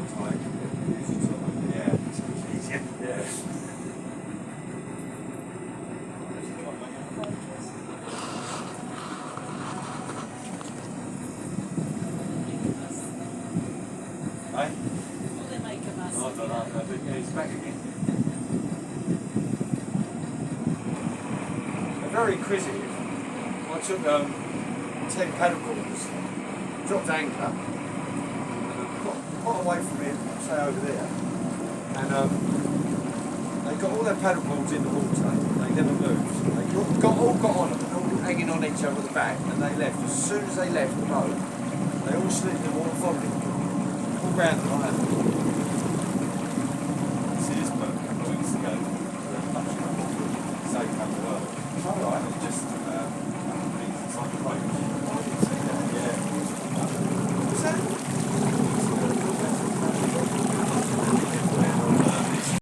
tight. Yeah, it's easier. Yeah. Hey? Will they make a mess? I don't know, but yeah, he's back again. They're very inquisitive. I took 10 paddle balls, dropped anchor, and got away from it, say over there, and they got all their paddle balls in the water. They never moved. They all got on them, all hanging on each other at the back, and they left. As soon as they left the boat, they all slid in the water, followed it, all round the island.